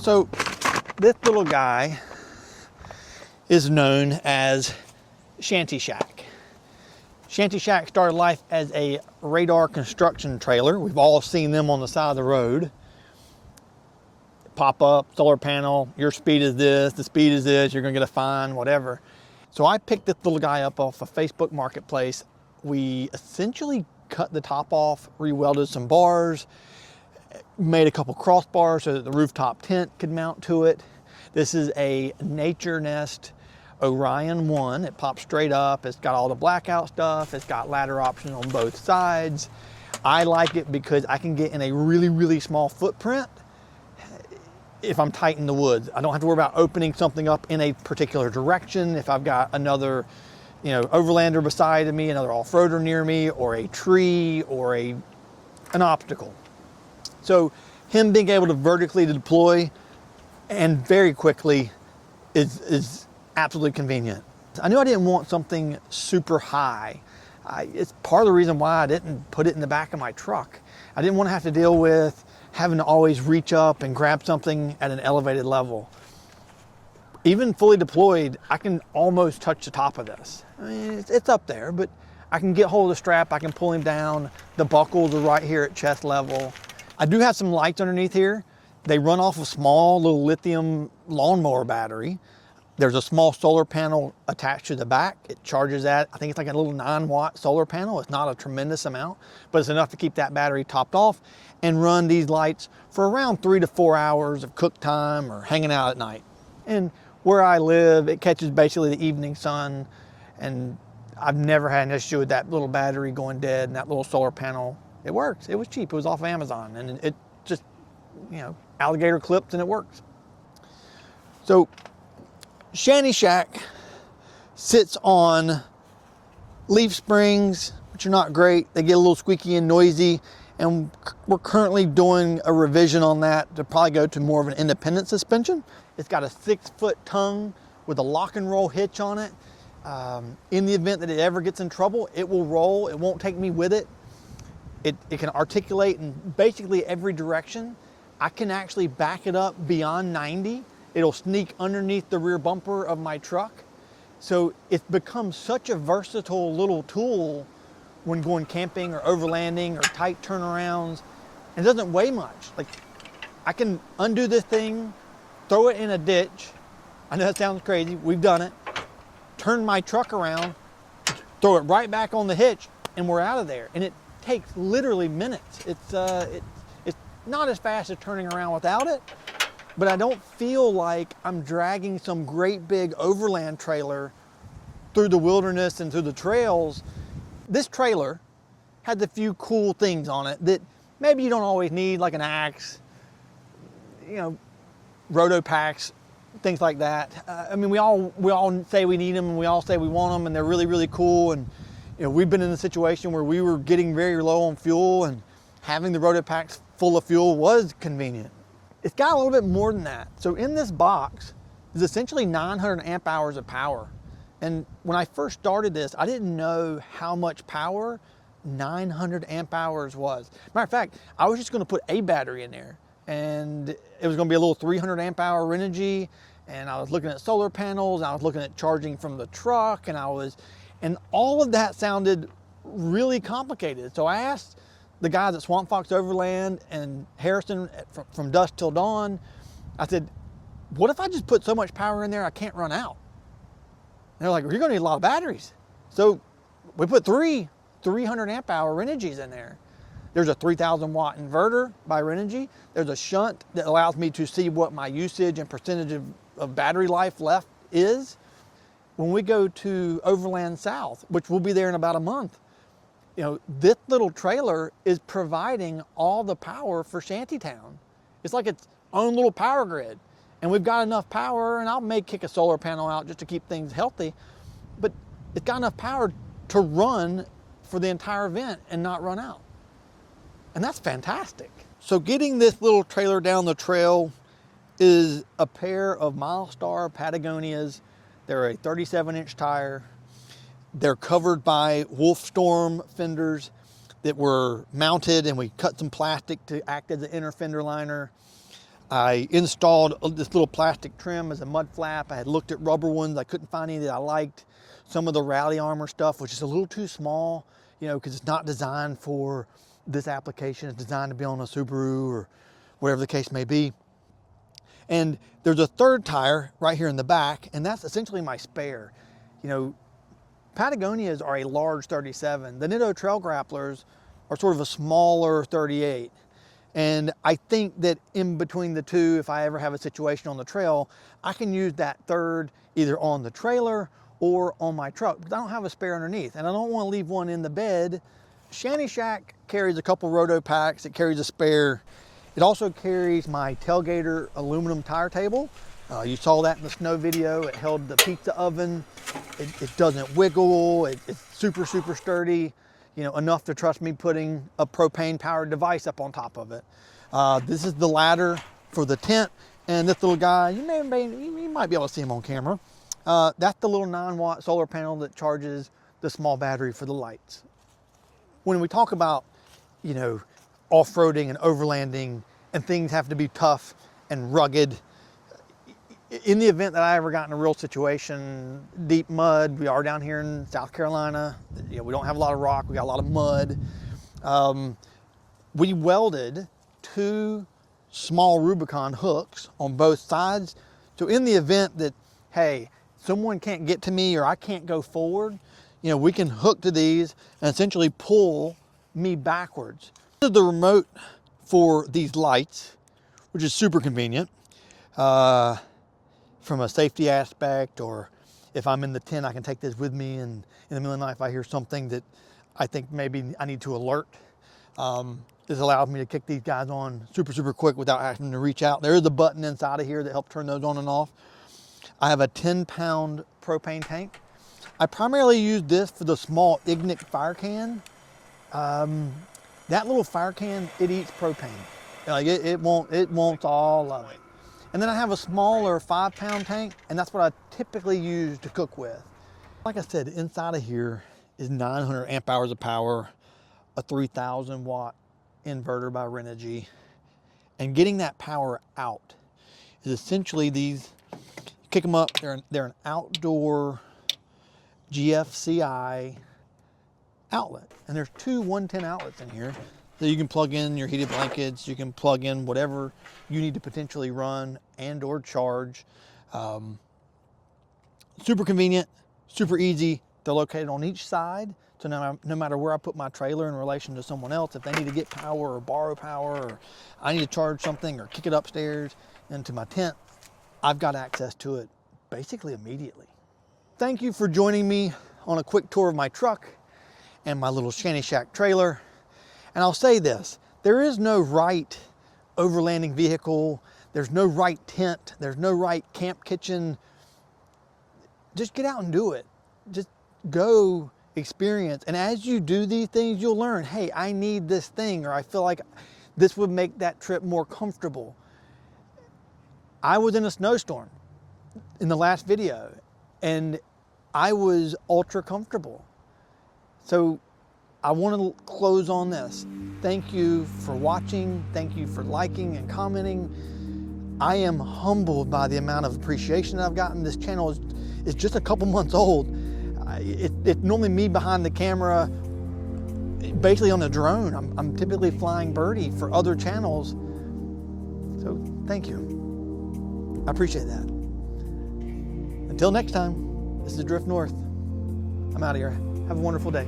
So this little guy is known as Shantyshak. Shantyshak started life as a radar construction trailer. We've all seen them on the side of the road. Pop up, solar panel, your speed is this, the speed is this, you're gonna get a fine, whatever. So I picked this little guy up off a Facebook Marketplace. We essentially cut the top off, re-welded some bars, made a couple crossbars so that the rooftop tent could mount to it. This is a Nature Nest Orion 1. It pops straight up. It's got all the blackout stuff. It's got ladder options on both sides. I like it because I can get in a really, really small footprint if I'm tight in the woods. I don't have to worry about opening something up in a particular direction. If I've got another, overlander beside me, another off-roader near me, or a tree, or an obstacle. So him being able to vertically deploy and very quickly is absolutely convenient. I knew I didn't want something super high. It's part of the reason why I didn't put it in the back of my truck. I didn't want to have to deal with having to always reach up and grab something at an elevated level. Even fully deployed, I can almost touch the top of this. I mean, it's up there, but I can get hold of the strap, I can pull him down. The buckles are right here at chest level. I do have some lights underneath here. They run off a small little lithium lawnmower battery. There's a small solar panel attached to the back. It charges that. I think it's like a little 9-watt solar panel. It's not a tremendous amount, but it's enough to keep that battery topped off and run these lights for around 3 to 4 hours of cook time or hanging out at night. And where I live, it catches basically the evening sun, and I've never had an issue with that little battery going dead and that little solar panel. It works. It was cheap. It was off of Amazon, and it just, alligator clips, and it works. So Shantyshak sits on leaf springs, which are not great. They get a little squeaky and noisy, and we're currently doing a revision on that to probably go to more of an independent suspension. It's got a 6-foot tongue with a lock and roll hitch on it. In the event that it ever gets in trouble, it will roll. It won't take me with it. It can articulate in basically every direction. I can actually back it up beyond 90. It'll sneak underneath the rear bumper of my truck. So it's become such a versatile little tool when going camping or overlanding or tight turnarounds. It doesn't weigh much. Like, I can undo this thing, throw it in a ditch. I know that sounds crazy. We've done it. Turn my truck around, throw it right back on the hitch, and we're out of there. And it takes literally minutes. It's not as fast as turning around without it, but I don't feel like I'm dragging some great big overland trailer through the wilderness and through the trails. This trailer had a few cool things on it that maybe you don't always need, like an axe, roto packs, things like that. I mean, we all say we need them, and we all say we want them, and they're really, really cool. And we've been in a situation where we were getting very low on fuel, and having the roto packs full of fuel was convenient. It's got a little bit more than that. So in this box is essentially 900 amp hours of power. And when I first started this, I didn't know how much power 900 amp hours was. Matter of fact, I was just gonna put a battery in there, and it was gonna be a little 300 amp hour Renogy, and I was looking at solar panels, and I was looking at charging from the truck, and all of that sounded really complicated. So I asked the guys at Swamp Fox Overland and Harrison from Dusk Till Dawn, I said, what if I just put so much power in there I can't run out? And they're like, well, you're gonna need a lot of batteries. So we put 300 amp hour Renogys in there. There's a 3,000 watt inverter by Renogy. There's a shunt that allows me to see what my usage and percentage of battery life left is. When we go to Overland South, which we'll be there in about a month, this little trailer is providing all the power for Shantytown. It's like its own little power grid. And we've got enough power, and I may kick a solar panel out just to keep things healthy, but it's got enough power to run for the entire event and not run out. And that's fantastic. So getting this little trailer down the trail is a pair of Milestar Patagonias. They're a 37-inch tire. They're covered by Wolfstorm fenders that were mounted, and we cut some plastic to act as an inner fender liner. I installed this little plastic trim as a mud flap. I had looked at rubber ones. I couldn't find any that I liked. Some of the rally armor stuff was just a little too small, you know, because it's not designed for this application. It's designed to be on a Subaru or whatever the case may be. And there's a third tire right here in the back, and that's essentially my spare. You know, Patagonias are a large 37. The Nitto Trail Grapplers are sort of a smaller 38. And I think that in between the two, if I ever have a situation on the trail, I can use that third either on the trailer or on my truck, because I don't have a spare underneath, and I don't want to leave one in the bed. Shantyshak carries a couple roto packs. It carries a spare. It also carries my tailgater aluminum tire table. You saw that in the snow video. It held the pizza oven. It doesn't wiggle. It's super, super sturdy. You know, enough to trust me putting a propane powered device up on top of it. This is the ladder for the tent, and this little guy, you might be able to see him on camera. That's the little 9-watt solar panel that charges the small battery for the lights. When we talk about, you know, off-roading and overlanding, and things have to be tough and rugged, in the event that I ever got in a real situation, deep mud, we are down here in South Carolina, you know, we don't have a lot of rock, we got a lot of mud. We welded 2 small Rubicon hooks on both sides. So in the event that, hey, someone can't get to me or I can't go forward, you know, we can hook to these and essentially pull me backwards. This is the remote for these lights, which is super convenient. From a safety aspect, or if I'm in the tent, I can take this with me, and in the middle of the night, if I hear something that I think maybe I need to alert, this allows me to kick these guys on super, super quick without having to reach out. There is a button inside of here that helps turn those on and off. I have a 10-pound propane tank. I primarily use this for the small Ignic fire can. That little fire can, it eats propane. Like it wants all of it. And then I have a smaller 5-pound tank, and that's what I typically use to cook with. Like I said, inside of here is 900 amp hours of power, a 3,000 watt inverter by Renogy. And getting that power out is essentially these, kick them up, they're an outdoor GFCI outlet. And there's 2 110 outlets in here. So you can plug in your heated blankets, you can plug in whatever you need to potentially run and or charge. Super convenient, super easy. They're located on each side. So no matter where I put my trailer in relation to someone else, if they need to get power or borrow power, or I need to charge something or kick it upstairs into my tent, I've got access to it basically immediately. Thank you for joining me on a quick tour of my truck and my little Shantyshak trailer. And I'll say this, there is no right overlanding vehicle, there's no right tent, there's no right camp kitchen. Just get out and do it. Just go experience. And as you do these things, you'll learn, hey, I need this thing, or I feel like this would make that trip more comfortable. I was in a snowstorm in the last video, and I was ultra comfortable. So I want to close on this. Thank you for watching. Thank you for liking and commenting. I am humbled by the amount of appreciation that I've gotten. This channel is just a couple months old. It's normally me behind the camera, basically on a drone. I'm typically flying birdie for other channels. So thank you. I appreciate that. Until next time, this is Drift North. I'm out of here. Have a wonderful day.